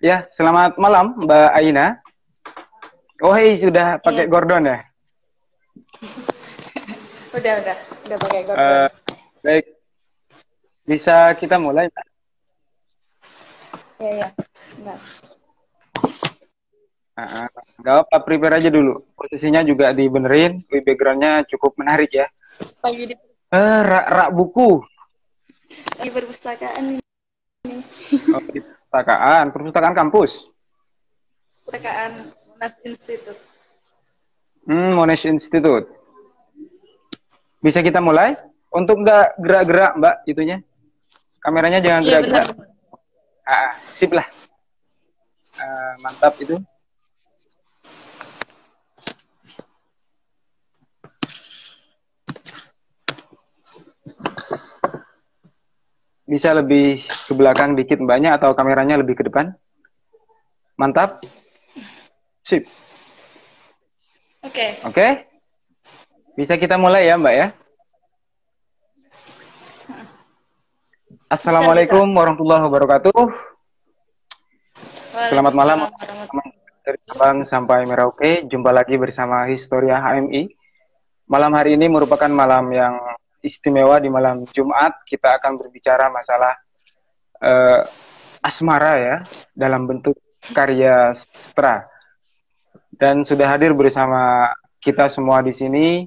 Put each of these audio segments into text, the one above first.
Ya, selamat malam Mbak Aina. Oh, hei, sudah pakai Iya, gordon ya? udah pakai Gordon. Eh, Baik, bisa kita mulai, Mbak? Iya, iya. Nah, Nggak apa, prepare aja dulu. Posisinya juga dibenerin, backgroundnya cukup menarik ya. lagi di Rak buku. lagi perpustakaan ini. Oh, di perpustakaan kampus. Perpustakaan Monash Institute. Monash Institute. Bisa kita mulai? Untuk nggak gerak-gerak, Mbak, itunya. Kameranya jangan Iya, benar. gerak-gerak. Sip lah. Mantap itu. Bisa lebih ke belakang dikit mbaknya atau kameranya lebih ke depan? Mantap. Sip. Oke. Oke. Bisa kita mulai ya mbak ya? Assalamualaikum warahmatullahi wabarakatuh. Selamat malam teman-teman dari Sabang sampai Merauke. Jumpa lagi bersama Historia HMI. Malam hari ini merupakan malam yang istimewa. Di malam Jumat kita akan berbicara masalah asmara ya, dalam bentuk karya sastra. Dan sudah hadir bersama kita semua di sini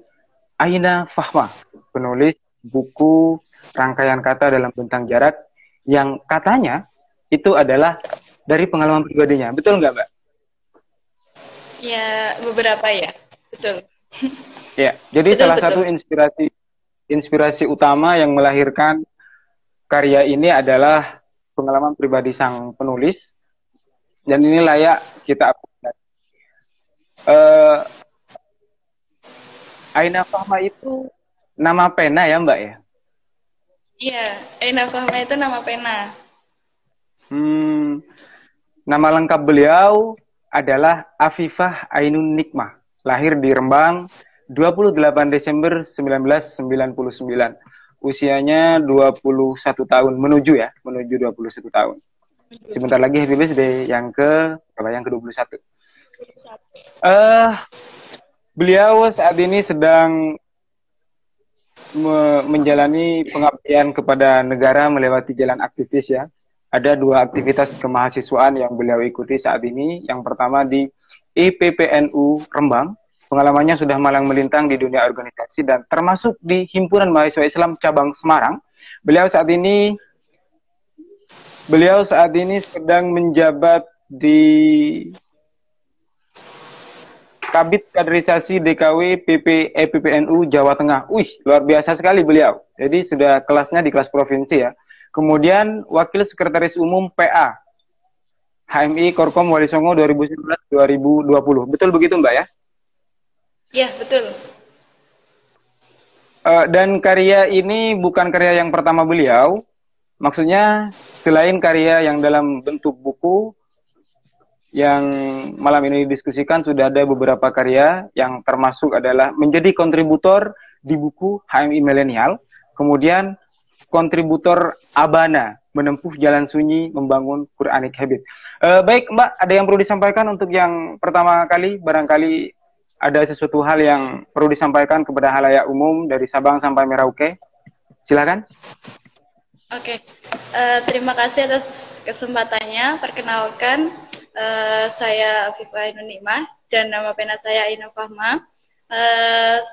Aina Fahma, penulis buku Rangkaian Kata dalam Bentang Jarak, yang katanya itu adalah dari pengalaman pribadinya. Betul nggak, Mbak? Ya, beberapa ya. Betul. Ya, jadi Betul, salah betul. satu inspirasi utama yang melahirkan karya ini adalah pengalaman pribadi sang penulis, dan ini layak kita apresiasi. Aina Fahma itu nama pena ya Mbak ya? Iya, Aina Fahma itu nama pena. Nama lengkap beliau adalah Afifah Ainun Nikmah, lahir di Rembang 28 Desember 1999. Usianya 21 tahun, menuju 21 tahun. Sebentar lagi happy birthday yang ke-21. Beliau saat ini sedang menjalani pengabdian kepada negara melewati jalan aktivis ya. Ada 2 aktivitas kemahasiswaan yang beliau ikuti saat ini. Yang pertama di IPPNU Rembang. Pengalamannya sudah malang melintang di dunia organisasi dan termasuk di Himpunan Mahasiswa Islam Cabang Semarang. Beliau saat ini sedang menjabat di Kabid Kaderisasi DKW PPNU Jawa Tengah. Luar biasa sekali beliau. Jadi sudah kelasnya di kelas provinsi ya. Kemudian Wakil Sekretaris Umum PA HMI Korkom Wali Songo 2019-2020. Betul begitu Mbak ya? Iya, betul. Dan karya ini bukan karya yang pertama beliau. Maksudnya selain karya yang dalam bentuk buku, yang malam ini didiskusikan, sudah ada beberapa karya yang termasuk adalah menjadi kontributor di buku HMI Milenial, kemudian kontributor Abana, menempuh jalan sunyi membangun Quranic Habit. Baik Mbak, ada yang perlu disampaikan untuk yang pertama kali? Barangkali ada sesuatu hal yang perlu disampaikan kepada halayak umum dari Sabang sampai Merauke. Silakan. Oke. Terima kasih atas kesempatannya. Perkenalkan, saya Afifah Ainun Nikmah dan nama pena saya Aina Fahma.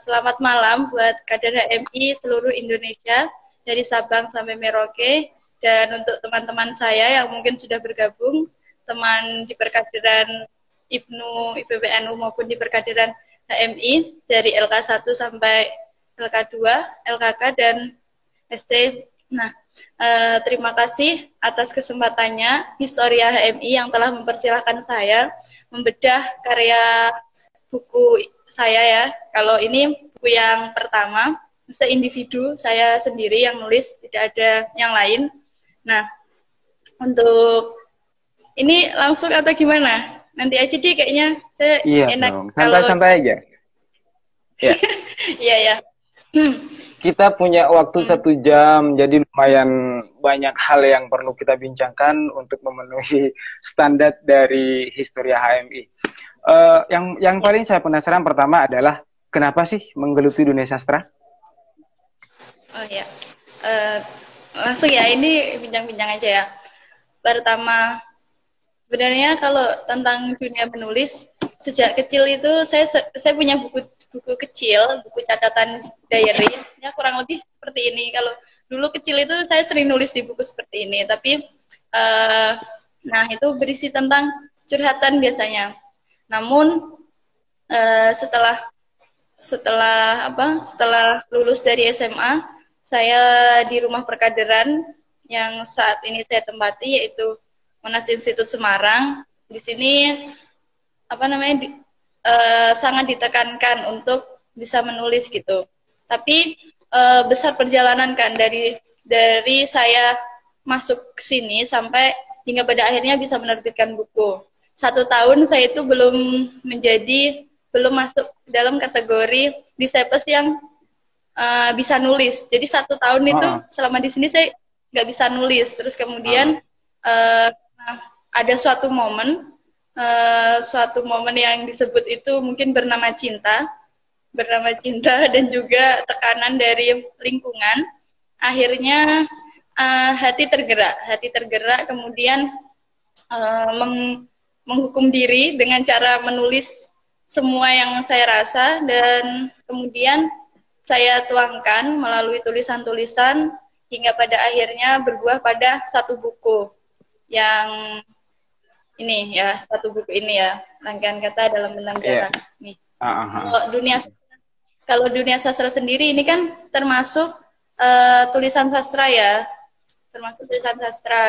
Selamat malam buat kader HMI seluruh Indonesia dari Sabang sampai Merauke, dan untuk teman-teman saya yang mungkin sudah bergabung, teman di perkaderan IPNU, IPPNU maupun di perkaderan HMI dari LK1 sampai LK2, LKK dan SC. Nah, terima kasih atas kesempatannya Historia HMI yang telah mempersilahkan saya membedah karya buku saya ya. Kalau ini buku yang pertama, se-individu saya sendiri yang nulis, tidak ada yang lain. Nah, untuk ini langsung atau gimana? Nanti aja deh kayaknya, saya Iya enak dong, kalau santai-santai aja. Ya. Iya ya. Kita punya waktu 1 jam, jadi lumayan banyak hal yang perlu kita bincangkan untuk memenuhi standar dari Historia HMI. Yang paling saya penasaran pertama adalah kenapa sih menggeluti dunia sastra? Oh ya, langsung ya, ini bincang-bincang aja ya. Pertama, sebenarnya kalau tentang dunia menulis, sejak kecil itu saya punya buku kecil, buku catatan diary, ya kurang lebih seperti ini. Kalau dulu kecil itu saya sering nulis di buku seperti ini, tapi nah itu berisi tentang curhatan biasanya. Namun setelah lulus dari SMA, saya di rumah perkaderan yang saat ini saya tempati, yaitu Monas Institut Semarang. Di sini sangat ditekankan untuk bisa menulis gitu. Tapi besar perjalanan kan dari saya masuk ke sini sampai hingga pada akhirnya bisa menerbitkan buku. 1 tahun saya itu belum masuk dalam kategori disciples yang bisa nulis. Jadi 1 tahun itu selama di sini saya nggak bisa nulis. Terus kemudian ada suatu momen yang disebut itu mungkin bernama cinta dan juga tekanan dari lingkungan. Akhirnya hati tergerak, kemudian menghukum diri dengan cara menulis semua yang saya rasa, dan kemudian saya tuangkan melalui tulisan-tulisan hingga pada akhirnya berbuah pada satu buku yang ini ya, rangkaian kata dalam benang jalan. Nih. Kalau dunia sastra sendiri ini kan termasuk tulisan sastra ya,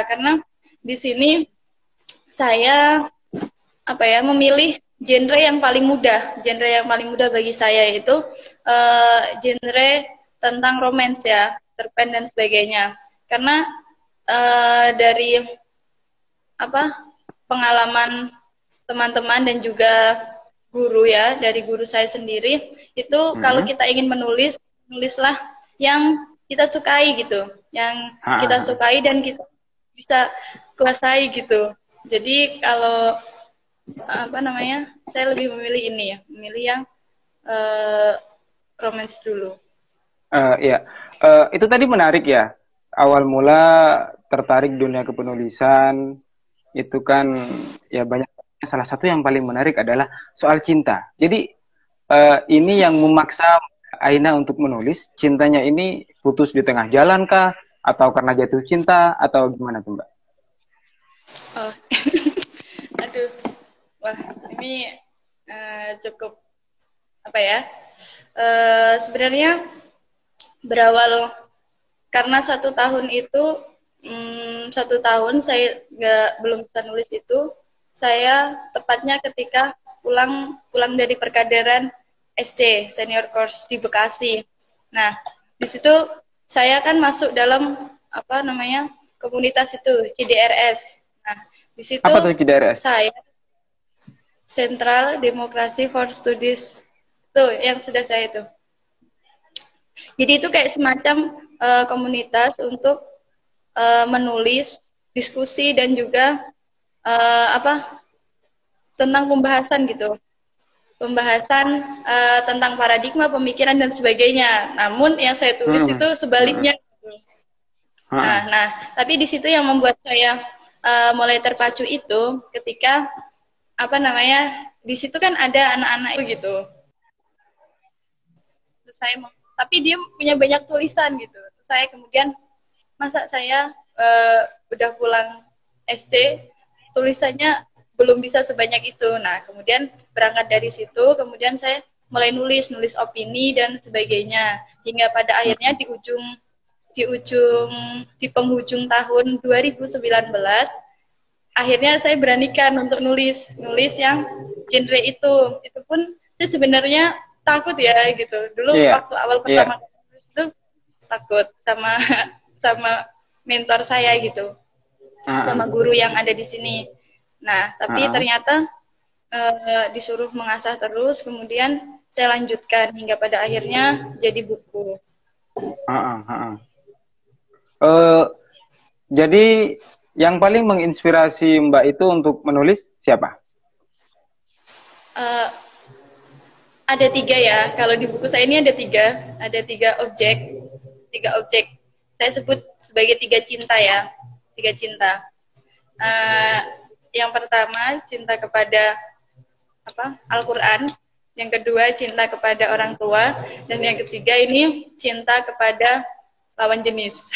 karena di sini saya memilih genre yang paling mudah bagi saya, yaitu genre tentang romance ya, cerpen dan sebagainya. Karena dari pengalaman teman-teman dan juga guru ya, dari guru saya sendiri itu, kalau kita ingin menulislah yang kita sukai gitu, kita sukai dan kita bisa kuasai gitu. Jadi kalau saya lebih memilih yang romance dulu. Itu tadi menarik ya, awal mula tertarik dunia kepenulisan itu kan ya banyak. Salah satu yang paling menarik adalah soal cinta. Jadi ini yang memaksa Aina untuk menulis. Cintanya ini putus di tengah jalan kah? Atau karena jatuh cinta? Atau gimana tuh Mbak? Oh. Aduh, wah ini cukup sebenarnya berawal karena 1 tahun itu 1 tahun saya belum bisa nulis itu. Saya tepatnya ketika pulang dari perkaderan SC Senior Course di Bekasi. Nah, di situ saya kan masuk dalam komunitas itu CDRS. Nah, di situ apa tuh CDRS? Saya Central Democracy for Studies tuh yang sudah saya itu. Jadi itu kayak semacam komunitas untuk menulis, diskusi dan juga tentang pembahasan tentang paradigma pemikiran dan sebagainya. Namun yang saya tulis itu sebaliknya. Nah, tapi di situ yang membuat saya mulai terpacu itu ketika di situ kan ada anak-anak itu gitu. Terus tapi dia punya banyak tulisan gitu. Terus saya kemudian masa saya udah pulang SC tulisannya belum bisa sebanyak itu. Nah, kemudian berangkat dari situ, kemudian saya mulai nulis opini dan sebagainya, hingga pada akhirnya di penghujung tahun 2019 akhirnya saya beranikan untuk nulis yang genre itu pun saya sebenarnya takut ya gitu. Dulu waktu awal pertama nulis itu takut sama mentor saya gitu, sama guru yang ada di sini. Nah, tapi ternyata disuruh mengasah terus, kemudian saya lanjutkan hingga pada akhirnya jadi buku. Eh, jadi yang paling menginspirasi Mbak itu untuk menulis siapa? Uh, ada 3 ya. Kalau di buku saya ini ada 3. Ada 3 objek. 3 objek. Saya sebut sebagai 3 cinta ya. 3 cinta. Yang pertama cinta kepada Al-Quran. Yang kedua cinta kepada orang tua. Dan yang ketiga ini cinta kepada lawan jenis.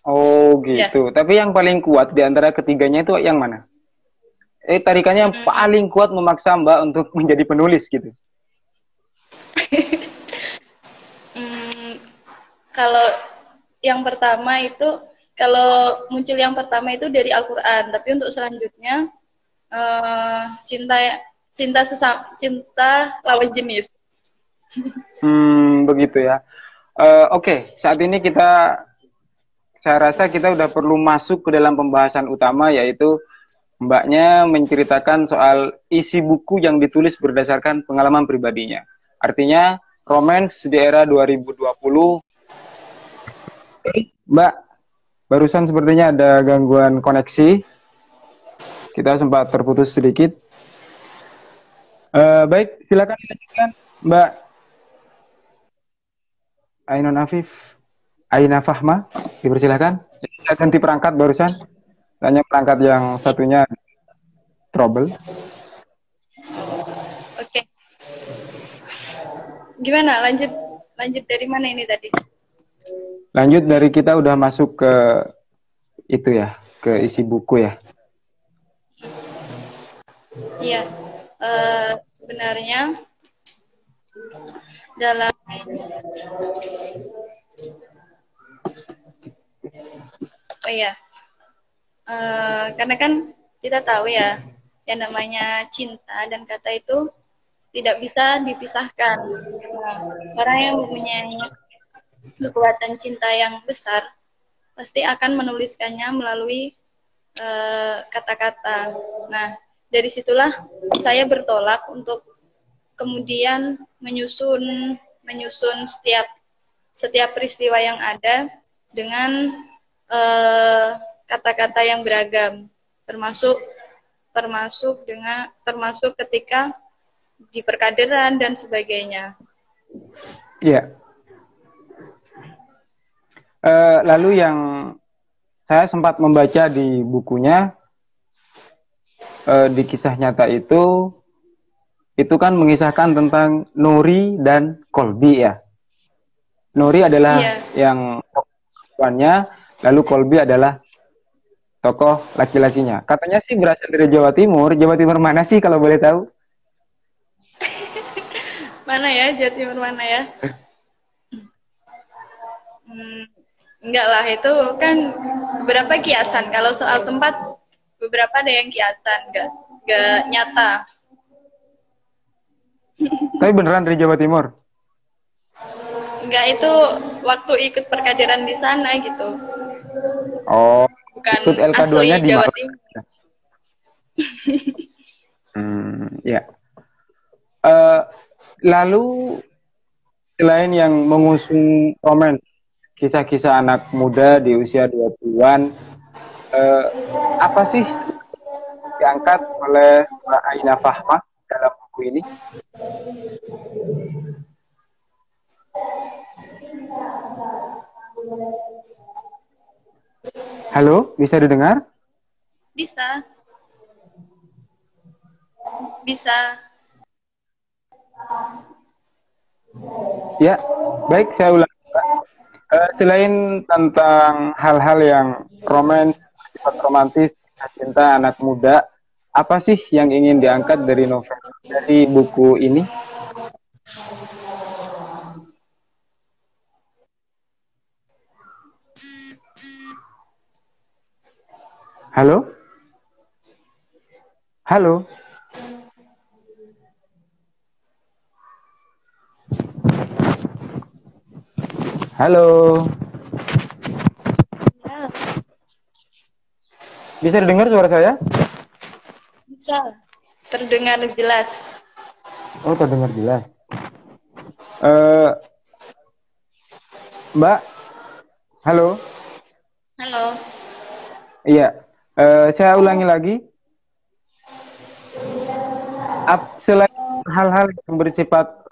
Oh gitu. Ya. Tapi yang paling kuat di antara ketiganya itu yang mana? Tarikannya yang paling kuat memaksa Mbak untuk menjadi penulis gitu. Kalau yang pertama itu, kalau muncul yang pertama itu dari Al-Quran, tapi untuk selanjutnya cinta lawan jenis. Begitu ya. Oke, saat ini saya rasa kita udah perlu masuk ke dalam pembahasan utama, yaitu Mbaknya menceritakan soal isi buku yang ditulis berdasarkan pengalaman pribadinya. Artinya, romance di era 2020. Mbak, barusan sepertinya ada gangguan koneksi. Kita sempat terputus sedikit. Baik, silakan dilanjutkan, Mbak Ainun Afif, Aina Fahma, dipersilakan. Saya ganti perangkat barusan. Hanya perangkat yang satunya trouble. Oke. Gimana? Lanjut dari mana ini tadi? Lanjut dari kita udah masuk ke itu ya, ke isi buku ya. Iya. Sebenarnya dalam karena kan kita tahu ya, yang namanya cinta dan kata itu tidak bisa dipisahkan. Nah, orang yang mempunyai kekuatan cinta yang besar pasti akan menuliskannya melalui kata-kata. Nah, dari situlah saya bertolak untuk kemudian menyusun setiap peristiwa yang ada dengan kata-kata yang beragam, termasuk ketika di perkaderan dan sebagainya. Iya. Lalu yang saya sempat membaca di bukunya, di kisah nyata itu kan mengisahkan tentang Nuri dan Kolbi ya. Nuri adalah yang perempuannya, lalu Kolbi adalah tokoh laki-lakinya. Katanya sih berasal dari Jawa Timur. Jawa Timur mana sih kalau boleh tahu? Mana ya, Jawa Timur mana ya? Enggak lah, itu kan beberapa kiasan. Kalau soal tempat, beberapa ada yang kiasan, enggak nyata. Tapi beneran dari Jawa Timur? Enggak, itu waktu ikut perkaderan di sana gitu. Oh, bukan ikut LK2-nya di Jawa Timur. Ya. Lalu selain yang mengusung romans, kisah-kisah anak muda di usia 20-an, apa sih diangkat oleh Mbak Aina Fahma dalam buku ini? Halo, bisa didengar? Bisa. Bisa. Ya, baik, saya ulang. Selain tentang hal-hal yang sifat romantis, cinta anak muda, apa sih yang ingin diangkat dari novel, dari buku ini? Halo? Halo? Halo? Bisa didengar suara saya? Bisa. Terdengar jelas. Oh, terdengar jelas. Eh, Mbak, halo. Halo. Iya, saya ulangi lagi. Selain hal-hal yang bersifat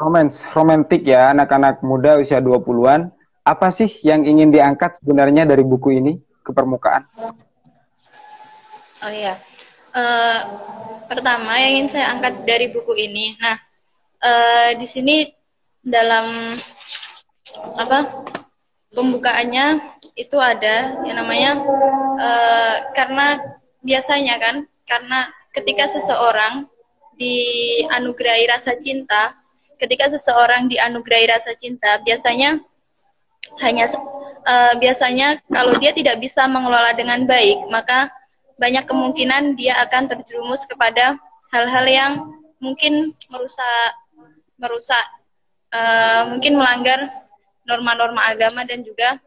romantik ya, anak-anak muda usia 20-an, apa sih yang ingin diangkat sebenarnya dari buku ini ke permukaan? Oh iya. Eh, Pertama yang ingin saya angkat dari buku ini. Nah, di sini dalam apa pembukaannya itu ada yang namanya karena biasanya kan, karena ketika seseorang dianugerahi rasa cinta, biasanya hanya biasanya kalau dia tidak bisa mengelola dengan baik, maka banyak kemungkinan dia akan terjerumus kepada hal-hal yang mungkin merusak merusak mungkin melanggar norma-norma agama dan juga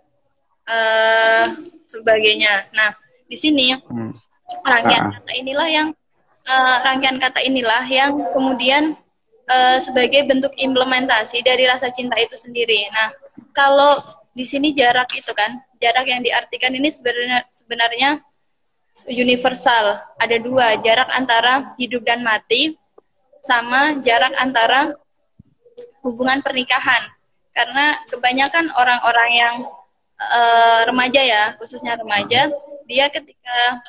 sebagainya. Nah, di sini rangkaian kata inilah yang kemudian sebagai bentuk implementasi dari rasa cinta itu sendiri. Nah, kalau di sini jarak itu kan, jarak yang diartikan ini sebenarnya universal. Ada dua, jarak antara hidup dan mati, sama jarak antara hubungan pernikahan. Karena kebanyakan orang-orang yang remaja ya, khususnya remaja, dia ketika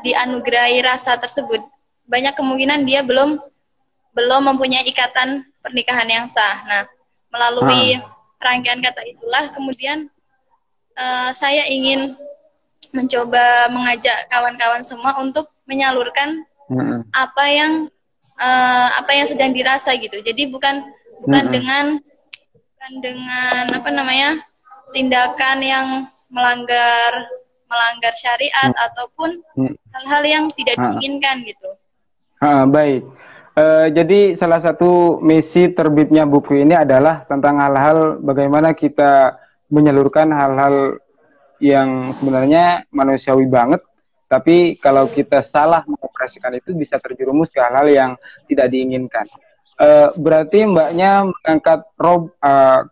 dianugerahi rasa tersebut, banyak kemungkinan dia belum mempunyai ikatan pernikahan yang sah. Nah, melalui rangkaian kata itulah kemudian saya ingin mencoba mengajak kawan-kawan semua untuk menyalurkan apa yang sedang dirasa gitu. Jadi bukan dengan apa namanya tindakan yang melanggar syariat ataupun hal-hal yang tidak diinginkan gitu. Baik. Jadi salah satu misi terbitnya buku ini adalah tentang hal-hal bagaimana kita menyalurkan hal-hal yang sebenarnya manusiawi banget, tapi kalau kita salah mengoperasikan itu bisa terjerumus ke hal-hal yang tidak diinginkan. Berarti mbaknya mengangkat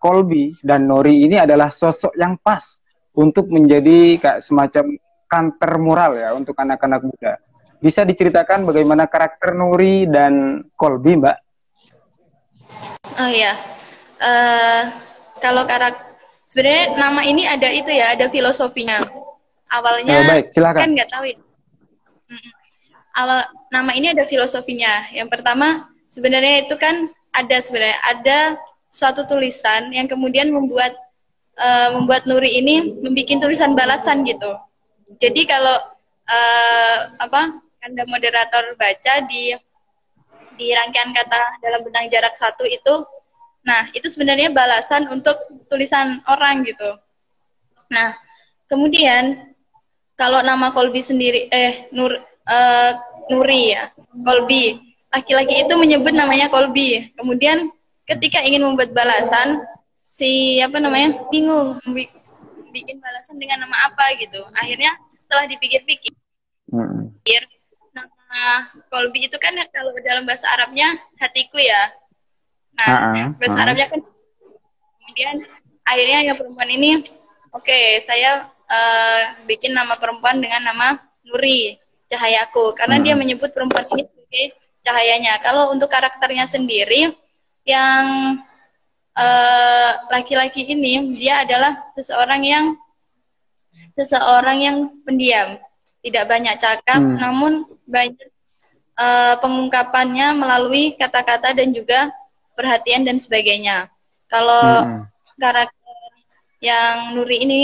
Colby dan Nori ini adalah sosok yang pas untuk menjadi kayak semacam kantor moral ya untuk anak-anak muda. Bisa diceritakan bagaimana karakter Nuri dan Colby, Mbak? Oh iya, kalau sebenarnya nama ini ada itu ya, ada filosofinya. Awalnya baik, silakan. Kan nggak tahu ya. Awal nama ini ada filosofinya. Yang pertama sebenarnya itu kan ada suatu tulisan yang kemudian membuat Nuri ini membuat tulisan balasan gitu. Jadi kalau Anda moderator baca di rangkaian kata dalam bentang jarak 1 itu, nah itu sebenarnya balasan untuk tulisan orang gitu. Nah, kemudian kalau nama Colby sendiri Nuri ya, Colby, laki-laki itu menyebut namanya Colby. Kemudian ketika ingin membuat balasan, bingung bikin balasan dengan nama apa gitu. Akhirnya setelah dipikir-pikir, nama Colby itu kan kalau dalam bahasa Arabnya hatiku ya. Nah, bahasa Arabnya kan. Kemudian akhirnya yang perempuan ini, saya bikin nama perempuan dengan nama Nuri, cahayaku, karena dia menyebut perempuan ini sebagai cahayanya. Kalau untuk karakternya sendiri, yang laki-laki ini dia adalah seseorang yang pendiam, tidak banyak cakap, namun banyak pengungkapannya melalui kata-kata dan juga perhatian dan sebagainya. Kalau karakter yang Nuri ini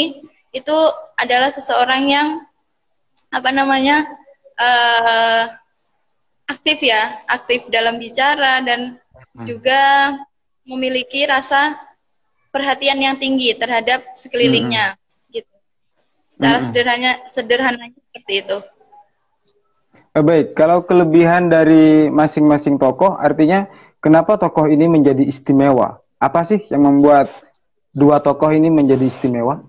itu adalah seseorang yang aktif dalam bicara dan juga memiliki rasa perhatian yang tinggi terhadap sekelilingnya gitu. Secara sederhananya seperti itu. Baik, kalau kelebihan dari masing-masing tokoh, artinya kenapa tokoh ini menjadi istimewa? Apa sih yang membuat dua tokoh ini menjadi istimewa?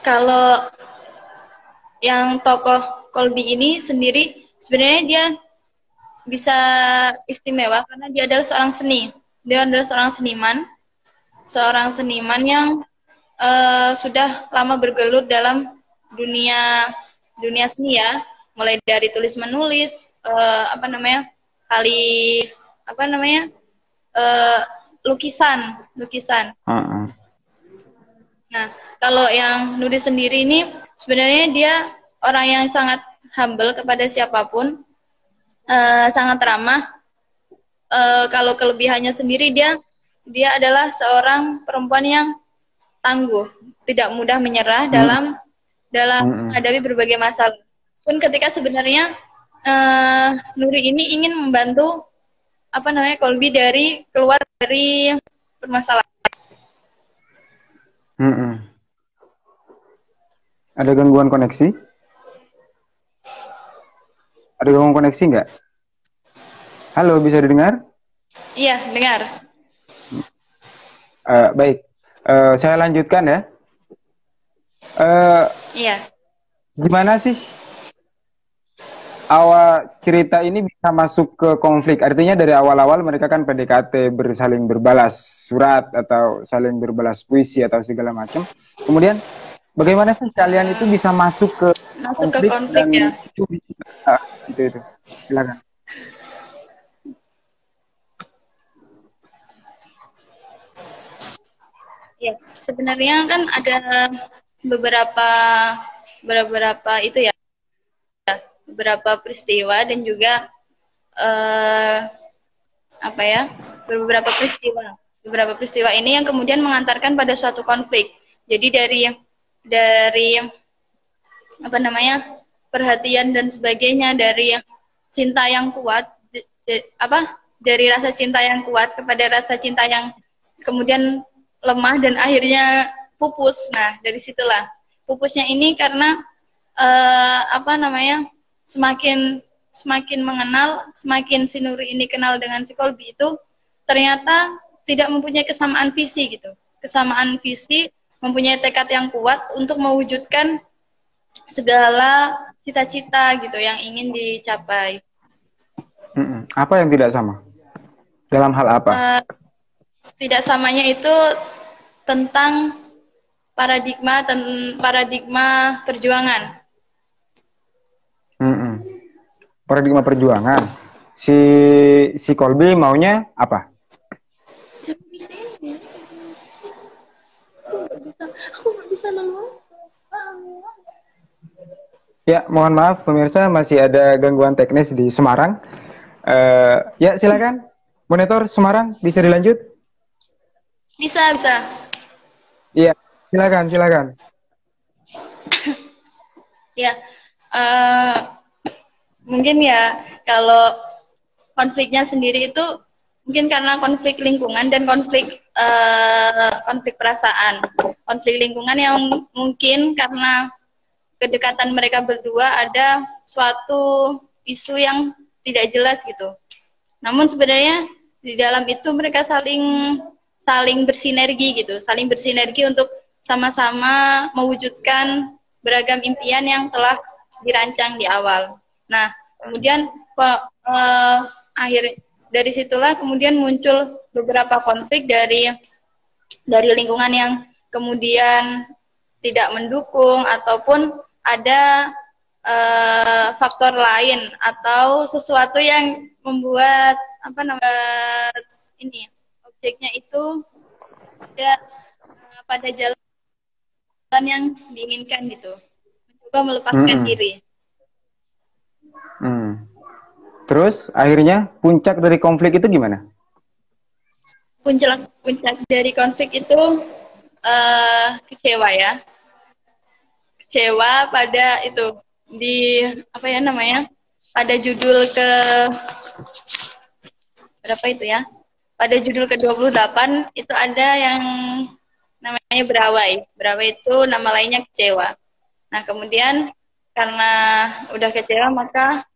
Kalau yang tokoh Colby ini sendiri sebenarnya dia bisa istimewa karena dia adalah seorang seni. Dia adalah seorang seniman yang sudah lama bergelut dalam dunia seni ya, mulai dari tulis menulis, lukisan. Nah, kalau yang Nuri sendiri ini sebenarnya dia orang yang sangat humble kepada siapapun, sangat ramah. Kalau kelebihannya sendiri dia adalah seorang perempuan yang tangguh, tidak mudah menyerah dalam menghadapi berbagai masalah. Pun ketika sebenarnya Nuri ini ingin membantu Kolbi keluar dari permasalahan. Ada gangguan koneksi? Ada gangguan koneksi nggak? Halo, bisa didengar? Iya, dengar. Baik, saya lanjutkan ya. Iya. Gimana sih awal cerita ini bisa masuk ke konflik? Artinya dari awal-awal mereka kan PDKT, saling berbalas surat atau saling berbalas puisi atau segala macam. Kemudian bagaimana sih kalian itu bisa masuk ke konflik dan ya? Itu. Silakan. Ya, sebenarnya kan ada beberapa itu ya, beberapa peristiwa dan juga beberapa peristiwa ini yang kemudian mengantarkan pada suatu konflik. Jadi dari perhatian dan sebagainya, dari cinta yang kuat, dari rasa cinta yang kuat kepada rasa cinta yang kemudian lemah dan akhirnya pupus. Nah, dari situlah pupusnya ini karena semakin mengenal, semakin si Nuri ini kenal dengan si Kolbi itu ternyata tidak mempunyai kesamaan visi gitu. Kesamaan visi, mempunyai tekad yang kuat untuk mewujudkan segala cita-cita gitu yang ingin dicapai. Apa yang tidak sama? Dalam hal apa? Tidak samanya itu tentang paradigma perjuangan. Paradigma perjuangan. Si Kolbi maunya apa? Aku nggak bisa leluasa. Ya, mohon maaf pemirsa, masih ada gangguan teknis di Semarang. Ya, silakan. Monitor Semarang, bisa dilanjut? Bisa. Iya, silakan. Ya, mungkin ya kalau konfliknya sendiri itu mungkin karena konflik lingkungan dan konflik perasaan. Konflik lingkungan yang mungkin karena kedekatan mereka berdua ada suatu isu yang tidak jelas gitu. Namun sebenarnya di dalam itu mereka saling bersinergi gitu, saling bersinergi untuk sama-sama mewujudkan beragam impian yang telah dirancang di awal. Nah, kemudian dari situlah kemudian muncul beberapa konflik dari lingkungan yang kemudian tidak mendukung ataupun ada faktor lain atau sesuatu yang membuat objeknya itu tidak pada jalan yang diinginkan gitu, mencoba melepaskan diri. Terus akhirnya puncak dari konflik itu gimana? Puncak dari konflik itu kecewa ya. Kecewa pada itu pada judul berapa itu ya? Pada judul ke-28 itu ada yang namanya Berawai. Berawai itu nama lainnya kecewa. Nah, kemudian karena udah kecewa maka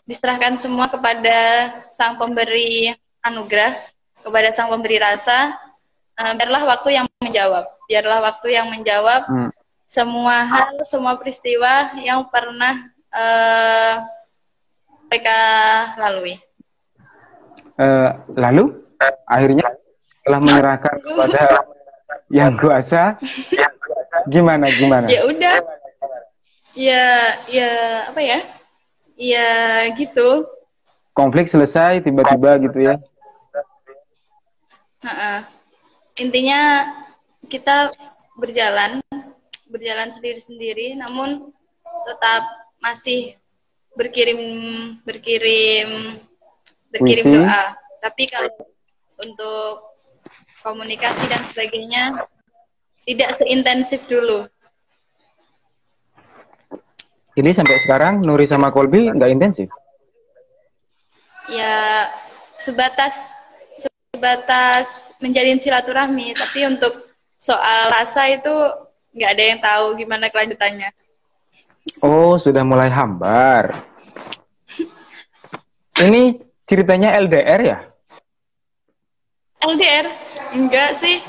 diserahkan semua kepada sang pemberi anugerah, kepada sang pemberi rasa. Biarlah waktu yang menjawab. Semua hal, semua peristiwa yang pernah mereka lalui. Lalu akhirnya telah menyerahkan kepada yang kuasa, gimana? Ya udah, ya apa ya? Ya gitu. Konflik selesai tiba-tiba gitu ya? Intinya kita berjalan sendiri-sendiri, namun tetap masih berkirim doa. Tapi kalau untuk komunikasi dan sebagainya tidak seintensif dulu. Ini sampai sekarang Nuri sama Kolbi nggak intensif? Ya sebatas menjalin silaturahmi, tapi untuk soal rasa itu nggak ada yang tahu gimana kelanjutannya. Oh, sudah mulai hambar. Ini ceritanya LDR ya? LDR? Enggak sih.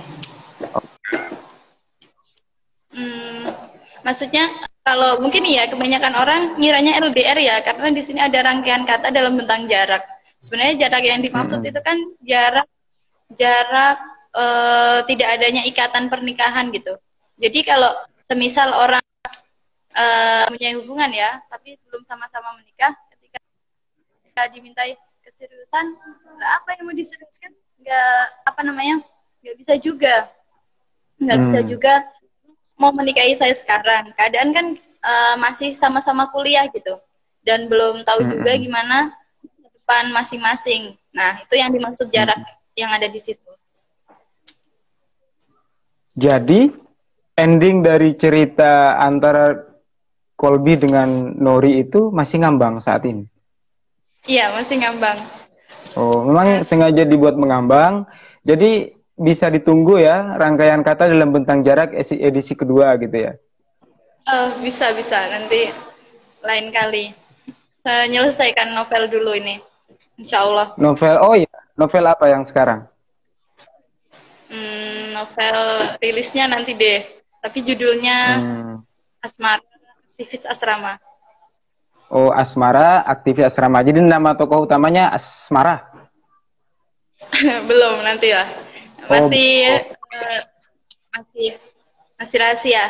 Maksudnya kalau mungkin ya kebanyakan orang ngiranya LDR ya, karena di sini ada rangkaian kata dalam bentang jarak. Sebenarnya jarak yang dimaksud itu kan jarak tidak adanya ikatan pernikahan gitu. Jadi kalau semisal orang punya hubungan ya, tapi belum sama-sama menikah, ketika dimintai keseriusan, apa yang mau diseriuskan? Nggak bisa juga. Mau menikahi saya sekarang. Keadaan kan masih sama-sama kuliah gitu, dan belum tahu juga gimana depan masing-masing. Nah, itu yang dimaksud jarak yang ada di situ. Jadi ending dari cerita antara Kolbi dengan Nori itu masih ngambang saat ini? Iya, masih ngambang. Oh, memang sengaja dibuat mengambang. Jadi bisa ditunggu ya rangkaian kata dalam bentang jarak edisi kedua gitu ya? Bisa nanti lain kali. Saya menyelesaikan novel dulu ini, insya Allah. Novel, oh iya, novel apa yang sekarang? Novel rilisnya nanti deh, tapi judulnya Asmara, Aktivis Asrama. Oh, Asmara, Aktivis Asrama. Jadi nama tokoh utamanya Asmara? Belum, nanti lah. Masih rahasia.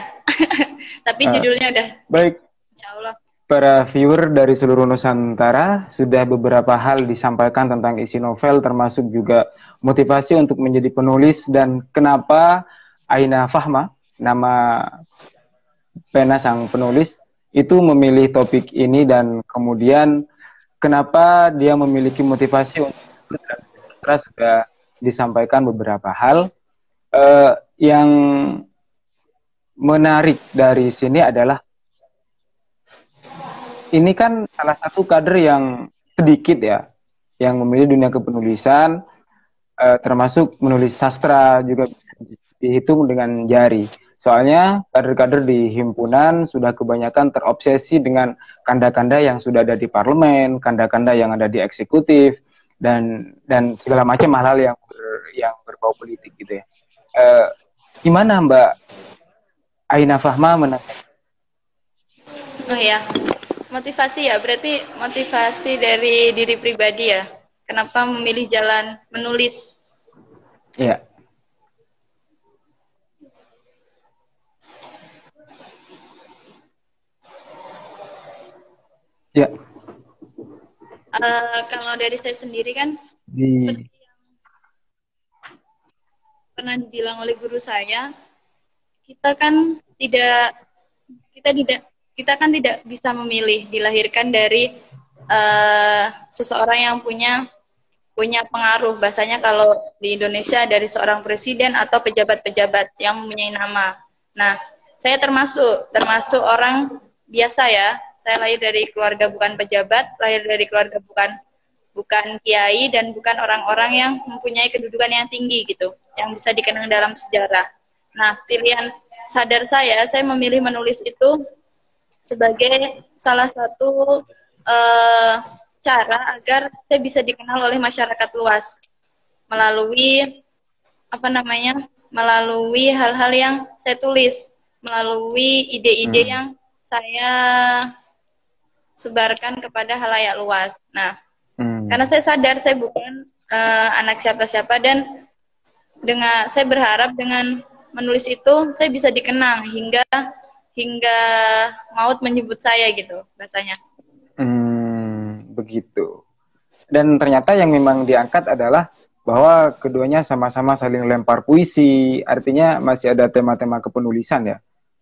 Tapi judulnya udah. Baik. Insya Allah. Para viewer dari seluruh Nusantara, sudah beberapa hal disampaikan tentang isi novel, termasuk juga motivasi untuk menjadi penulis dan kenapa Aina Fahma, nama pena sang penulis, itu memilih topik ini, dan kemudian kenapa dia memiliki motivasi untuk sudah disampaikan beberapa hal. Yang menarik dari sini adalah ini kan salah satu kader yang sedikit ya yang memilih dunia kepenulisan, termasuk menulis sastra juga bisa dihitung dengan jari. Soalnya kader-kader di himpunan sudah kebanyakan terobsesi dengan kanda-kanda yang sudah ada di parlemen, kanda-kanda yang ada di eksekutif, dan segala macam hal-hal yang berbau politik gitu ya. Gimana Mbak Aina Fahma menanggapi? Oh ya, motivasi ya, berarti motivasi dari diri pribadi ya. Kenapa memilih jalan menulis? Iya. Ya. Kalau dari saya sendiri kan, seperti yang pernah dibilang oleh guru saya, kita kan tidak bisa memilih, dilahirkan dari seseorang yang punya pengaruh. Bahasanya kalau di Indonesia dari seorang presiden atau pejabat-pejabat yang mempunyai nama. Nah, saya termasuk orang biasa ya. Saya lahir dari keluarga bukan pejabat, lahir dari keluarga bukan kiai, dan bukan orang-orang yang mempunyai kedudukan yang tinggi gitu, yang bisa dikenang dalam sejarah. Nah, pilihan sadar saya memilih menulis itu sebagai salah satu cara agar saya bisa dikenal oleh masyarakat luas melalui melalui hal-hal yang saya tulis, melalui ide-ide yang sebarkan kepada halayak luas. Nah, karena saya sadar saya bukan anak siapa-siapa, dan saya berharap dengan menulis itu saya bisa dikenang hingga maut menyebut saya gitu bahasanya. Begitu. Dan ternyata yang memang diangkat adalah bahwa keduanya sama-sama saling lempar puisi, artinya masih ada tema-tema kepenulisan ya.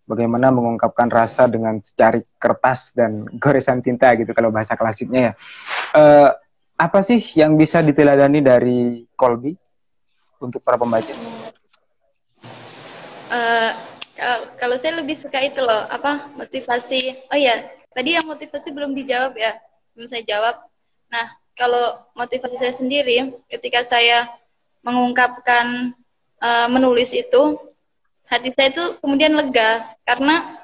Bagaimana mengungkapkan rasa dengan secari kertas dan goresan tinta gitu kalau bahasa klasiknya ya. Apa sih yang bisa diteladani dari Kolbi untuk para pembaca? Kalau saya lebih suka itu loh, motivasi. Oh ya, tadi yang motivasi belum dijawab ya, belum saya jawab. Nah, kalau motivasi saya sendiri, ketika saya mengungkapkan menulis itu, hati saya itu kemudian lega, karena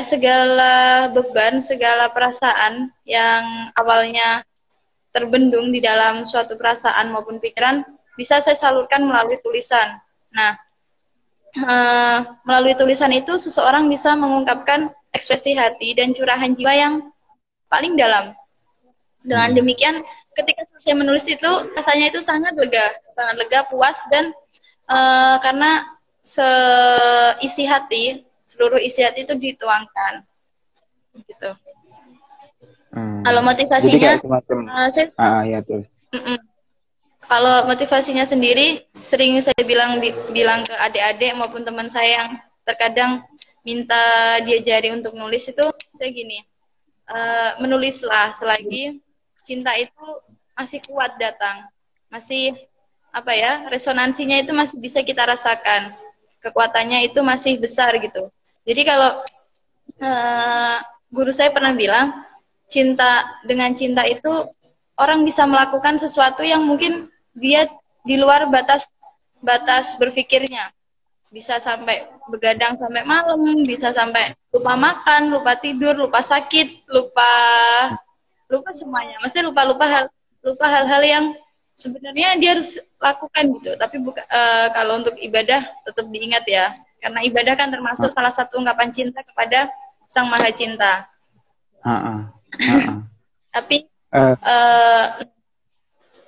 segala beban, segala perasaan yang awalnya terbendung di dalam suatu perasaan maupun pikiran bisa saya salurkan melalui tulisan. Nah, melalui tulisan itu seseorang bisa mengungkapkan ekspresi hati dan curahan jiwa yang paling dalam. Dengan demikian, ketika selesai menulis itu rasanya itu sangat lega, puas, dan karena seluruh isi hati itu dituangkan. Gitu. Kalau motivasinya, ya terus. Kalau motivasinya sendiri, sering saya bilang ke adik-adik maupun teman saya yang terkadang minta diajari untuk nulis itu, saya gini, menulislah selagi cinta itu masih kuat datang, masih resonansinya itu masih bisa kita rasakan, kekuatannya itu masih besar gitu. Jadi kalau guru saya pernah bilang, dengan cinta itu orang bisa melakukan sesuatu yang mungkin dia di luar batas berpikirnya. Bisa sampai begadang sampai malam, bisa sampai lupa makan, lupa tidur, lupa sakit, lupa semuanya. Maksudnya lupa hal-hal yang sebenarnya dia harus lakukan gitu. Tapi kalau untuk ibadah tetap diingat ya. Karena ibadah kan termasuk salah satu ungkapan cinta kepada Sang Maha Cinta. Tapi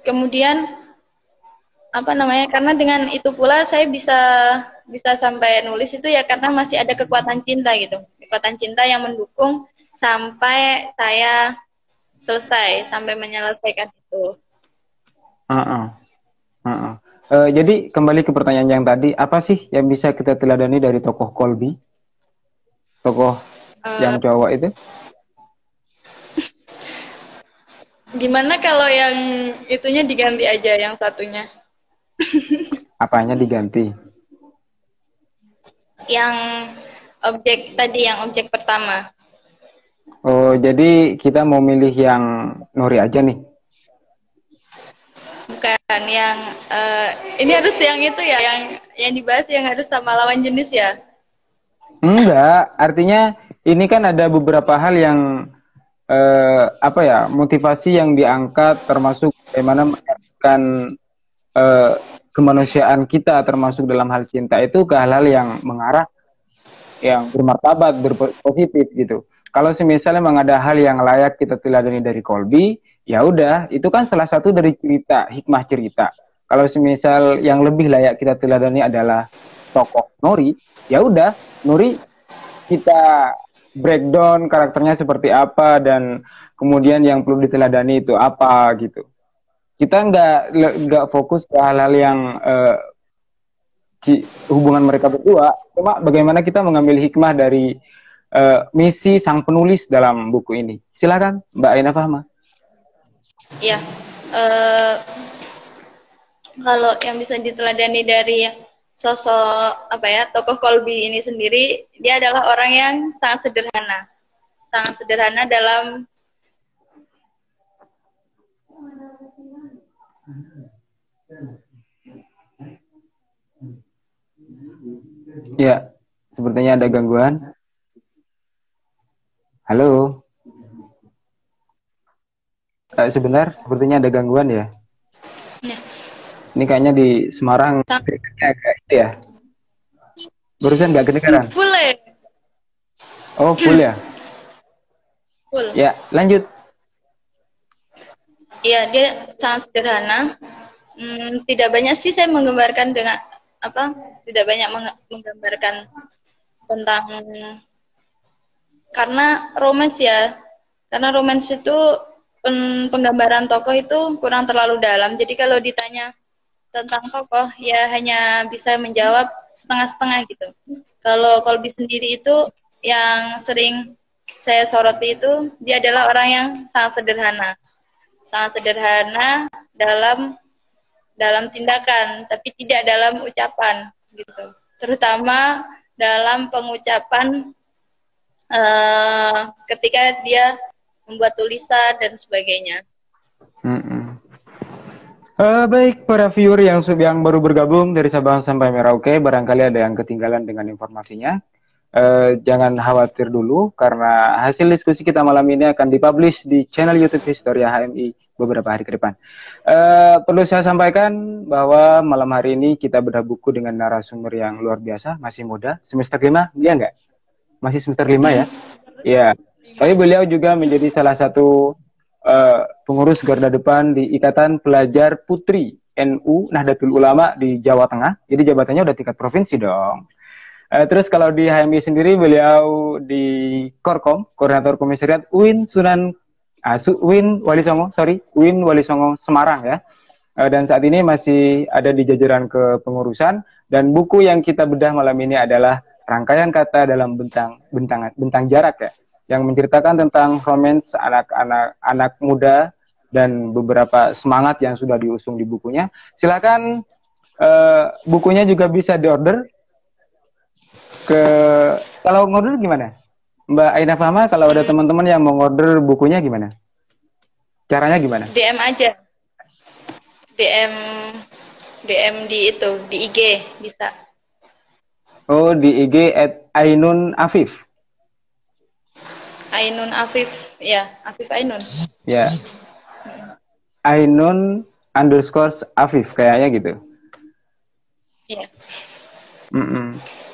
kemudian karena dengan itu pula saya bisa sampai nulis itu ya karena masih ada kekuatan cinta gitu, kekuatan cinta yang mendukung sampai saya selesai, sampai menyelesaikan itu. Jadi kembali ke pertanyaan yang tadi, apa sih yang bisa kita teladani dari tokoh Kolbi, tokoh yang Jawa itu? Gimana kalau yang itunya diganti aja, yang satunya? Apanya diganti? Yang objek pertama. Oh, jadi kita mau milih yang Nuri aja nih? Bukan, yang ini harus yang itu ya, yang dibahas yang harus sama lawan jenis ya? Enggak, artinya ini kan ada beberapa hal yang motivasi yang diangkat, termasuk bagaimana menyampaikan kemanusiaan kita, termasuk dalam hal cinta itu ke hal-hal yang mengarah, yang bermartabat, berpositif gitu. Kalau misalnya memang ada hal yang layak kita teladani dari Kolbi, ya udah, itu kan salah satu dari cerita, hikmah cerita. Kalau misal yang lebih layak kita teladani adalah tokoh Nuri, ya udah, Nuri kita breakdown karakternya seperti apa, dan kemudian yang perlu diteladani itu apa gitu. Kita nggak fokus ke hal-hal yang hubungan mereka berdua, cuma bagaimana kita mengambil hikmah dari misi sang penulis dalam buku ini. Silakan Mbak Aina Fahma. Iya, kalau yang bisa diteladani dari sosok tokoh Kolbi ini sendiri, dia adalah orang yang sangat sederhana dalam ya, sepertinya ada gangguan. Halo. Sebentar, sepertinya ada gangguan ya. Ini kayaknya di Semarang agak itu ya. Barusan nggak kedengaran. Full ya? Oh, full ya. Full. Ya, lanjut. Iya, dia sangat sederhana. Tidak banyak sih saya menggambarkan dengan apa? Tidak banyak menggambarkan tentang karena romance ya. Karena romance itu penggambaran tokoh itu kurang terlalu dalam. Jadi kalau ditanya tentang tokoh ya hanya bisa menjawab setengah-setengah gitu. Kalau Kolbi sendiri itu yang sering saya soroti itu dia adalah orang yang sangat sederhana dalam tindakan, tapi tidak dalam ucapan gitu. Terutama dalam pengucapan ketika dia membuat tulisan dan sebagainya. Baik para viewer yang baru bergabung dari Sabang sampai Merauke, barangkali ada yang ketinggalan dengan informasinya. Jangan khawatir dulu karena hasil diskusi kita malam ini akan dipublish di channel YouTube Historia HMI beberapa hari ke depan. Perlu saya sampaikan bahwa malam hari ini kita bedah buku dengan narasumber yang luar biasa, masih muda, semester 5, dia enggak? Masih semester 5 ya? Iya. Tapi beliau juga menjadi salah satu pengurus garda depan di Ikatan Pelajar Putri NU Nahdlatul Ulama di Jawa Tengah. Jadi jabatannya udah tingkat provinsi dong. Terus kalau di HMI sendiri beliau di Korkom, Koordinator Komisariat UIN UIN Wali Songo Semarang ya. Dan saat ini masih ada di jajaran kepengurusan, dan buku yang kita bedah malam ini adalah Rangkaian Kata dalam Bentang Jarak ya, yang menceritakan tentang romance anak muda dan beberapa semangat yang sudah diusung di bukunya. Silakan, bukunya juga bisa diorder ke, kalau ngorder gimana? Mbak Aina Fahma, kalau ada teman-teman yang mau ngorder bukunya gimana? Caranya gimana? DM aja. DM di IG bisa. Oh, di IG @Ainun Afif. Ainun Afif, ya, Afif Ainun. Ya. Ainun _Afif kayaknya gitu. Iya.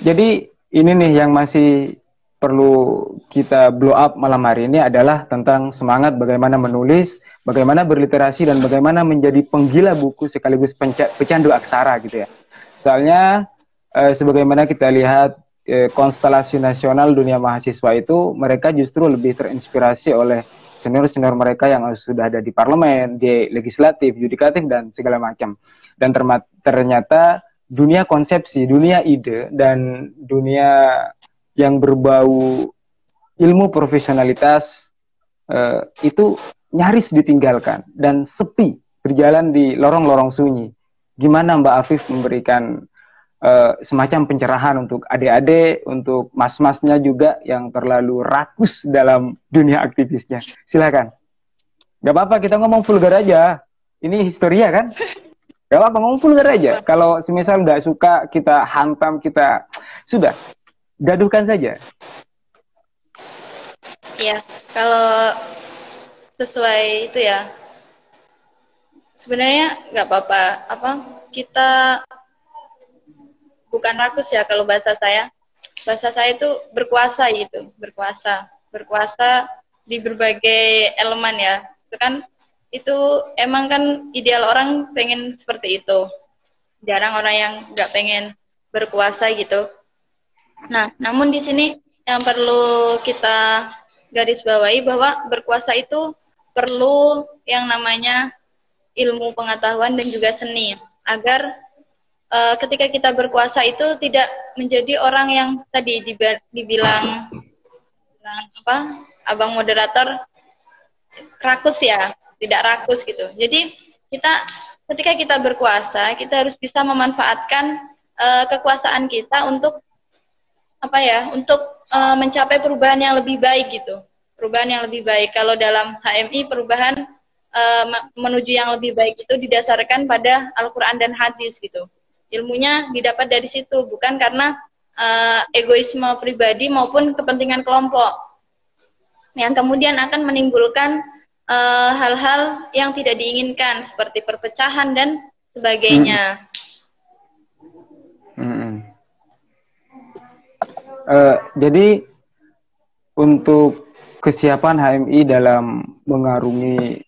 Jadi ini nih yang masih perlu kita blow up malam hari ini adalah tentang semangat bagaimana menulis, bagaimana berliterasi, dan bagaimana menjadi penggila buku sekaligus pecandu aksara gitu ya. Soalnya sebagaimana kita lihat konstelasi nasional dunia mahasiswa itu, mereka justru lebih terinspirasi oleh senior-senior mereka yang sudah ada di parlemen, di legislatif, yudikatif, dan segala macam. Dan ternyata dunia konsepsi, dunia ide, dan dunia yang berbau ilmu profesionalitas itu nyaris ditinggalkan dan sepi, berjalan di lorong-lorong sunyi. Gimana Mbak Afif memberikan semacam pencerahan untuk adik-adik, untuk mas-masnya juga yang terlalu rakus dalam dunia aktivisnya? Silakan. Gak apa-apa, kita ngomong vulgar aja. Ini historia kan? Gak apa-apa, ngomong vulgar aja. Kalau semisal nggak suka, kita hantam, kita sudah gaduhkan saja. Ya, kalau sesuai itu ya, sebenarnya nggak apa-apa. Kita bukan rakus ya kalau bahasa saya. Bahasa saya itu berkuasa gitu, berkuasa di berbagai elemen ya. Itu emang kan ideal orang pengen seperti itu. Jarang orang yang nggak pengen berkuasa gitu. Nah, namun di sini yang perlu kita garis bawahi bahwa berkuasa itu perlu yang namanya ilmu pengetahuan dan juga seni, agar ketika kita berkuasa itu tidak menjadi orang yang tadi dibilang abang moderator rakus ya, tidak rakus gitu. Jadi ketika kita berkuasa, kita harus bisa memanfaatkan kekuasaan kita untuk mencapai perubahan yang lebih baik gitu. Perubahan yang lebih baik. Kalau dalam HMI perubahan menuju yang lebih baik itu didasarkan pada Al-Quran dan hadis gitu. Ilmunya didapat dari situ, bukan karena egoisme pribadi maupun kepentingan kelompok yang kemudian akan menimbulkan hal-hal yang tidak diinginkan seperti perpecahan dan sebagainya. Jadi untuk kesiapan HMI dalam mengarungi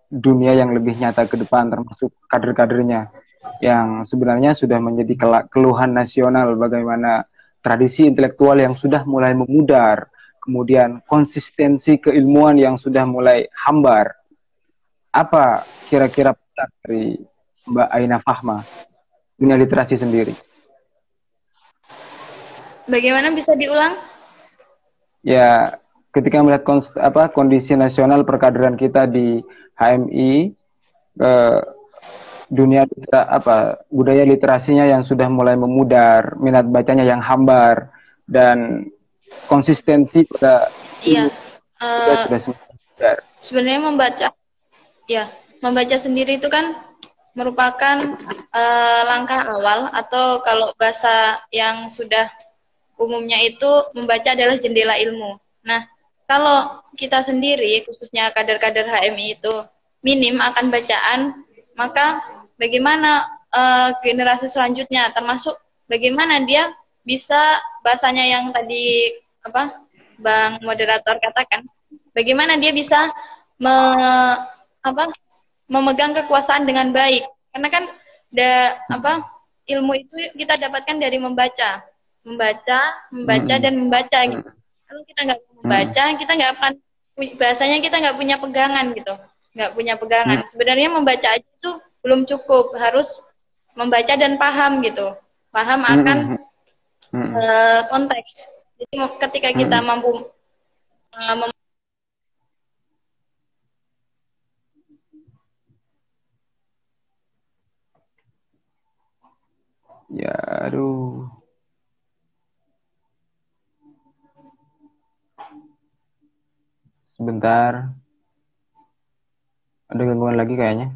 dunia yang lebih nyata ke depan, termasuk kader-kadernya yang sebenarnya sudah menjadi keluhan nasional, bagaimana tradisi intelektual yang sudah mulai memudar, kemudian konsistensi keilmuan yang sudah mulai hambar. Apa kira-kira pesan dari Mbak Aina Fahma dunia literasi sendiri? Bagaimana bisa diulang? Ya, ketika melihat kondisi nasional perkaderan kita di HMI, dunia budaya literasinya yang sudah mulai memudar, minat bacanya yang hambar, dan konsistensi pada Iya, sudah memudar. sebenarnya membaca sendiri itu kan merupakan langkah awal, atau kalau bahasa yang sudah umumnya itu membaca adalah jendela ilmu. Nah, kalau kita sendiri, khususnya kader-kader HMI itu minim akan bacaan, maka bagaimana generasi selanjutnya, termasuk bagaimana dia bisa bahasanya yang tadi Bang moderator katakan, bagaimana dia bisa memegang kekuasaan dengan baik, karena kan ilmu itu kita dapatkan dari membaca dan membaca gitu. Kalau kita nggak membaca, kita nggak akan, bahasanya kita nggak punya pegangan gitu, nggak punya pegangan. Sebenarnya membaca aja itu belum cukup, harus membaca dan paham gitu, paham akan konteks. Jadi ketika kita mampu ya, aduh. Sebentar. Ada gangguan lagi kayaknya.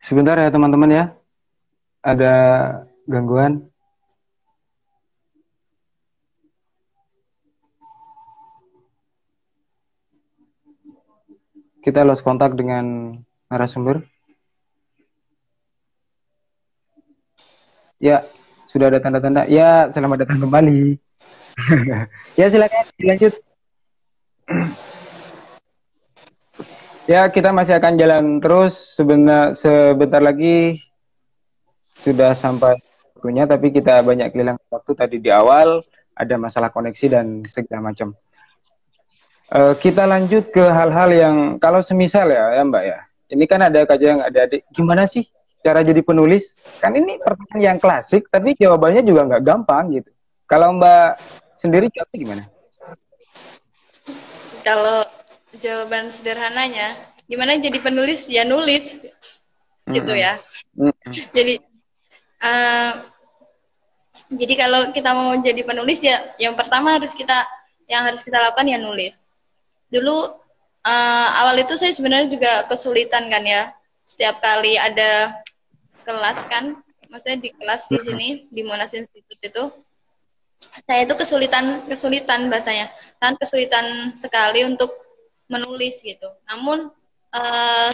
Sebentar ya teman-teman ya. Ada gangguan. Kita lost kontak dengan narasumber. Ya, sudah ada tanda-tanda. Ya, selamat datang kembali. Ya, silakan dilanjut. Ya, kita masih akan jalan terus. Sebentar lagi sudah sampai waktunya, tapi kita banyak kehilangan waktu tadi di awal, ada masalah koneksi dan segala macam. Kita lanjut ke hal-hal yang kalau semisal ya Mbak ya. Ini kan ada kajian adik-adik, gimana sih cara jadi penulis? Kan ini pertanyaan yang klasik, tapi jawabannya juga nggak gampang gitu. Kalau Mbak sendiri jawabnya gimana? Kalau jawaban sederhananya, gimana jadi penulis? Ya nulis, gitu ya. Jadi kalau kita mau jadi penulis ya, yang pertama harus kita lakukan ya nulis. Dulu awal itu saya sebenarnya juga kesulitan kan ya. Setiap kali ada kelas kan, maksudnya di kelas di sini di Monash Institute itu, saya itu kesulitan bahasanya, sangat kesulitan sekali untuk menulis gitu. Namun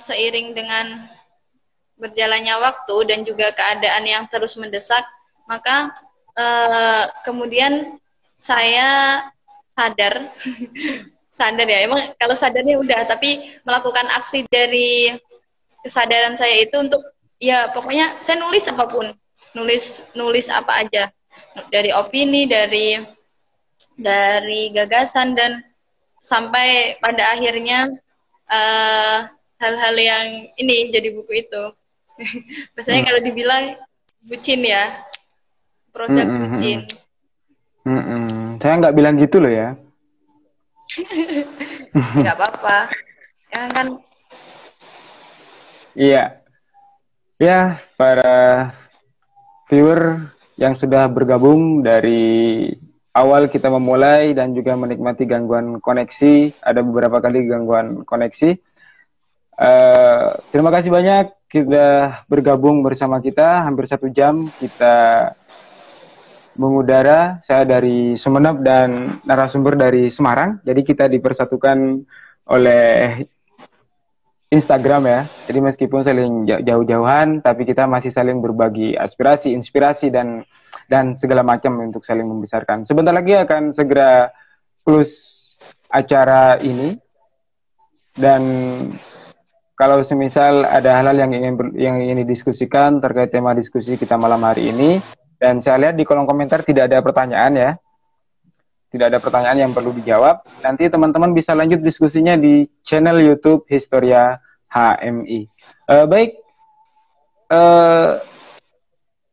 seiring dengan berjalannya waktu dan juga keadaan yang terus mendesak, maka kemudian saya sadar ya, emang kalau sadarnya udah, tapi melakukan aksi dari kesadaran saya itu untuk ya pokoknya saya nulis apapun, nulis apa aja, dari opini, dari gagasan, dan sampai pada akhirnya hal-hal yang ini jadi buku itu. Biasanya kalau dibilang bucin ya, produk bucin. Saya nggak bilang gitu loh ya. Nggak apa-apa. Ya kan. Iya. Ya, para viewer yang sudah bergabung dari awal kita memulai dan juga menikmati gangguan koneksi, ada beberapa kali gangguan koneksi. Terima kasih banyak sudah bergabung bersama kita, hampir 1 jam kita mengudara. Saya dari Sumeneb dan narasumber dari Semarang. Jadi kita dipersatukan oleh Instagram ya. Jadi meskipun saling jauh-jauhan, tapi kita masih saling berbagi aspirasi, inspirasi dan segala macam untuk saling membesarkan. Sebentar lagi akan segera close acara ini, dan kalau semisal ada hal-hal yang ingin didiskusikan terkait tema diskusi kita malam hari ini, dan saya lihat di kolom komentar tidak ada pertanyaan ya. Tidak ada pertanyaan yang perlu dijawab. Nanti teman-teman bisa lanjut diskusinya di channel YouTube Historia HMI. Baik,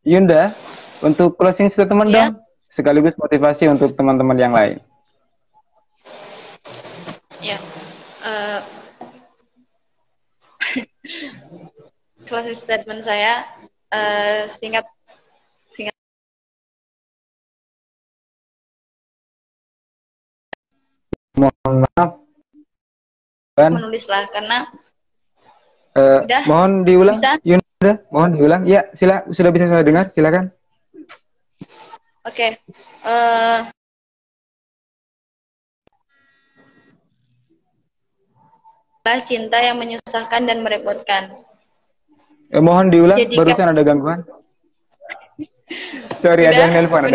Yunda, untuk closing statement Ya. dong, sekaligus motivasi untuk teman-teman yang lain. Ya. Closing statement saya singkat. Mohon maaf, kan? Menulislah karena mohon diulang, bisa? Yunda, mohon diulang. Ya, sudah bisa saya dengar, silakan. Oke. Cinta yang menyusahkan dan merepotkan. Mohon diulang, Jadikan... barusan ada gangguan. Sorry, ada yang nelpon.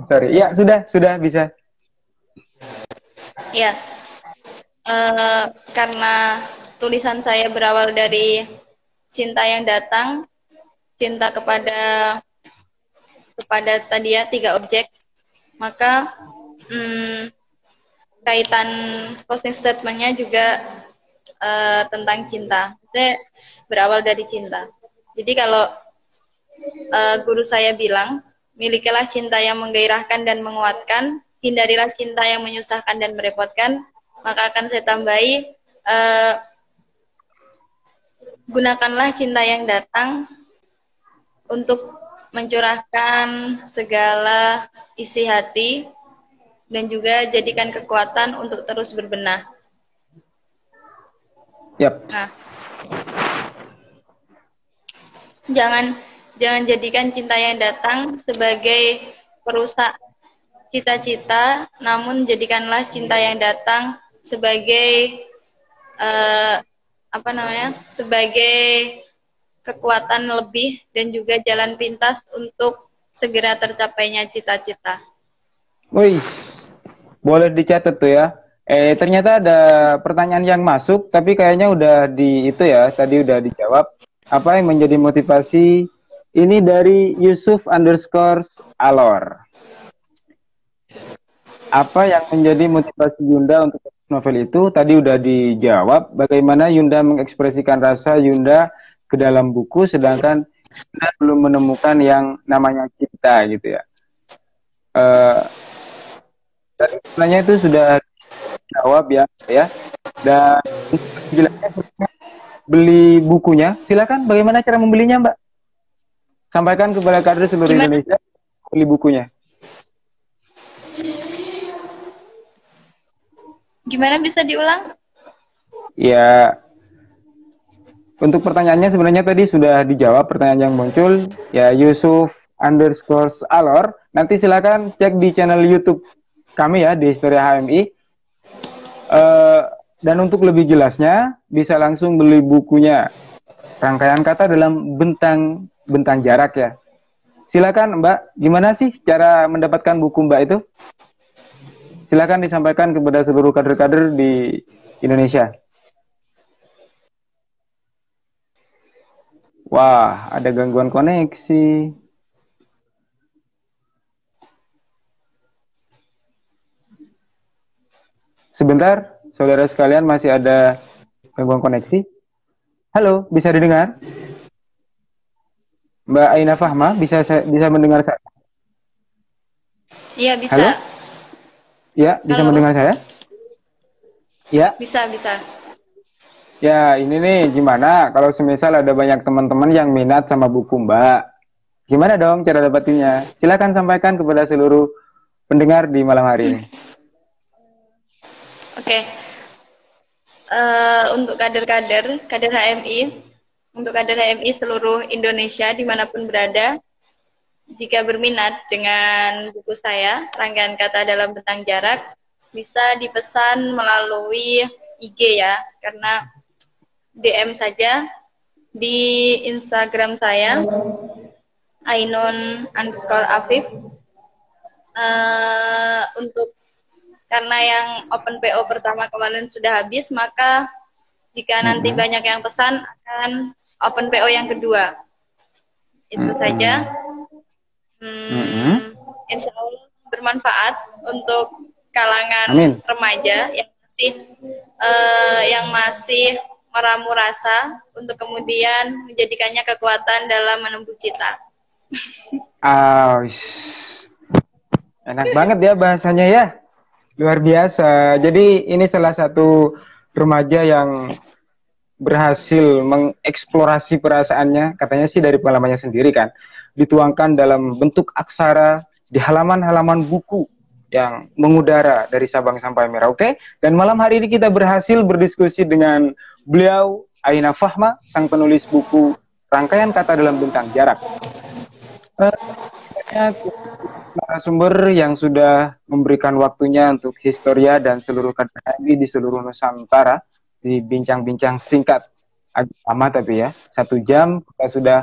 Sorry. Ya, sudah bisa. Ya, karena tulisan saya berawal dari cinta yang datang, cinta kepada tadi ya 3 objek, maka kaitan closing statementnya juga tentang cinta. Saya berawal dari cinta. Jadi kalau guru saya bilang, milikilah cinta yang menggairahkan dan menguatkan, hindarilah cinta yang menyusahkan dan merepotkan, maka akan saya tambahi, gunakanlah cinta yang datang untuk mencurahkan segala isi hati dan juga jadikan kekuatan untuk terus berbenah. Yep. Nah, jangan jadikan cinta yang datang sebagai perusak cita-cita, namun jadikanlah cinta yang datang sebagai sebagai kekuatan lebih dan juga jalan pintas untuk segera tercapainya cita-cita. Wih, boleh dicatat tuh ya. Ternyata ada pertanyaan yang masuk, tapi kayaknya udah tadi udah dijawab. Apa yang menjadi motivasi? Ini dari Yusuf_Alor. Apa yang menjadi motivasi Yunda untuk novel itu? Tadi udah dijawab. Bagaimana Yunda mengekspresikan rasa Yunda ke dalam buku, sedangkan Yunda belum menemukan yang namanya cinta gitu ya. Tadi sebenarnya itu sudah jawab ya. Dan beli bukunya, silakan. Bagaimana cara membelinya, Mbak? Sampaikan kepada kader seluruh Indonesia beli bukunya. Gimana, bisa diulang? Ya, untuk pertanyaannya sebenarnya tadi sudah dijawab pertanyaan yang muncul. Ya, Yusuf_Alor. Nanti silakan cek di channel YouTube kami ya, di Historia HMI. Dan untuk lebih jelasnya, bisa langsung beli bukunya. Rangkaian kata dalam bentang jarak ya. Silakan Mbak, gimana sih cara mendapatkan buku Mbak itu? Silakan disampaikan kepada seluruh kader-kader di Indonesia. Wah, ada gangguan koneksi. Sebentar, saudara sekalian, masih ada gangguan koneksi. Halo, bisa didengar? Mbak Aina Fahma, bisa mendengar saya? Iya, bisa. Halo? Ya, bisa mendengar saya? Ya. Bisa. Ya, ini nih, gimana kalau semisal ada banyak teman-teman yang minat sama buku Mbak? Gimana dong cara dapatinnya? Silakan sampaikan kepada seluruh pendengar di malam hari ini. Oke. Untuk kader HMI, untuk kader HMI seluruh Indonesia dimanapun berada, jika berminat dengan buku saya, Rangkaian Kata dalam Bentang Jarak, bisa dipesan melalui IG ya, karena DM saja di Instagram saya, Ainun_Afif. Untuk karena yang open PO pertama kemarin sudah habis, maka jika nanti banyak yang pesan akan open PO yang kedua. Itu saja. Insya Allah bermanfaat untuk kalangan remaja yang masih meramu rasa untuk kemudian menjadikannya kekuatan dalam menempuh cita. Enak banget ya bahasanya ya, luar biasa. Jadi ini salah satu remaja yang berhasil mengeksplorasi perasaannya, katanya sih dari pengalamannya sendiri kan, dituangkan dalam bentuk aksara di halaman-halaman buku yang mengudara dari Sabang sampai Merauke. Dan malam hari ini kita berhasil berdiskusi dengan beliau, Ainah Fahma, sang penulis buku Rangkaian Kata dalam Bentang Jarak. Narasumber yang sudah memberikan waktunya untuk Historia dan seluruh kader di seluruh Nusantara di bincang-bincang singkat, agak lama tapi ya, 1 jam kita sudah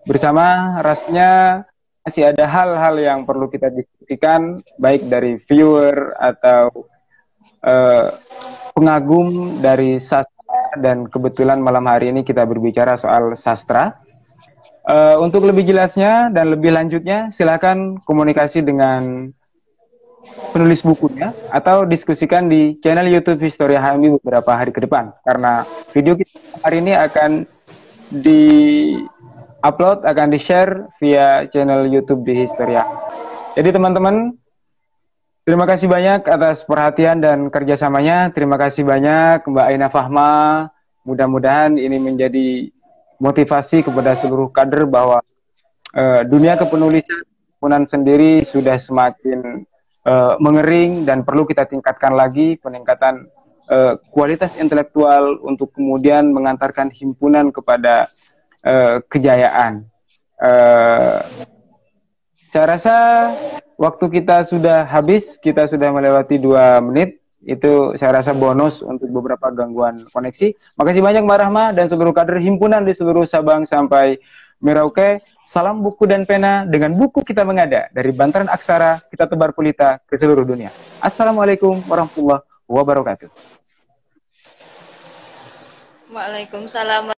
bersama. Rasanya masih ada hal-hal yang perlu kita diskusikan, baik dari viewer atau pengagum dari sastra, dan kebetulan malam hari ini kita berbicara soal sastra. Untuk lebih jelasnya dan lebih lanjutnya, silakan komunikasi dengan penulis bukunya atau diskusikan di channel YouTube Historia HMI beberapa hari ke depan, karena video kita hari ini akan di-upload, akan di-share via channel YouTube di Historia. Jadi teman-teman, terima kasih banyak atas perhatian dan kerjasamanya. Terima kasih banyak Mbak Ainah Fahma. Mudah-mudahan ini menjadi motivasi kepada seluruh kader bahwa dunia kepenulisan sendiri sudah semakin mengering dan perlu kita tingkatkan lagi peningkatan kualitas intelektual untuk kemudian mengantarkan himpunan kepada kejayaan. Saya rasa waktu kita sudah habis, kita sudah melewati 2 menit. Itu saya rasa bonus untuk beberapa gangguan koneksi. Makasih banyak Mbak Rahma dan seluruh kader himpunan di seluruh Sabang sampai Merauke. Salam buku dan pena, dengan buku kita mengada. Dari Bantaran Aksara, kita tebar pelita ke seluruh dunia. Assalamualaikum warahmatullahi wabarakatuh. Waalaikumsalam.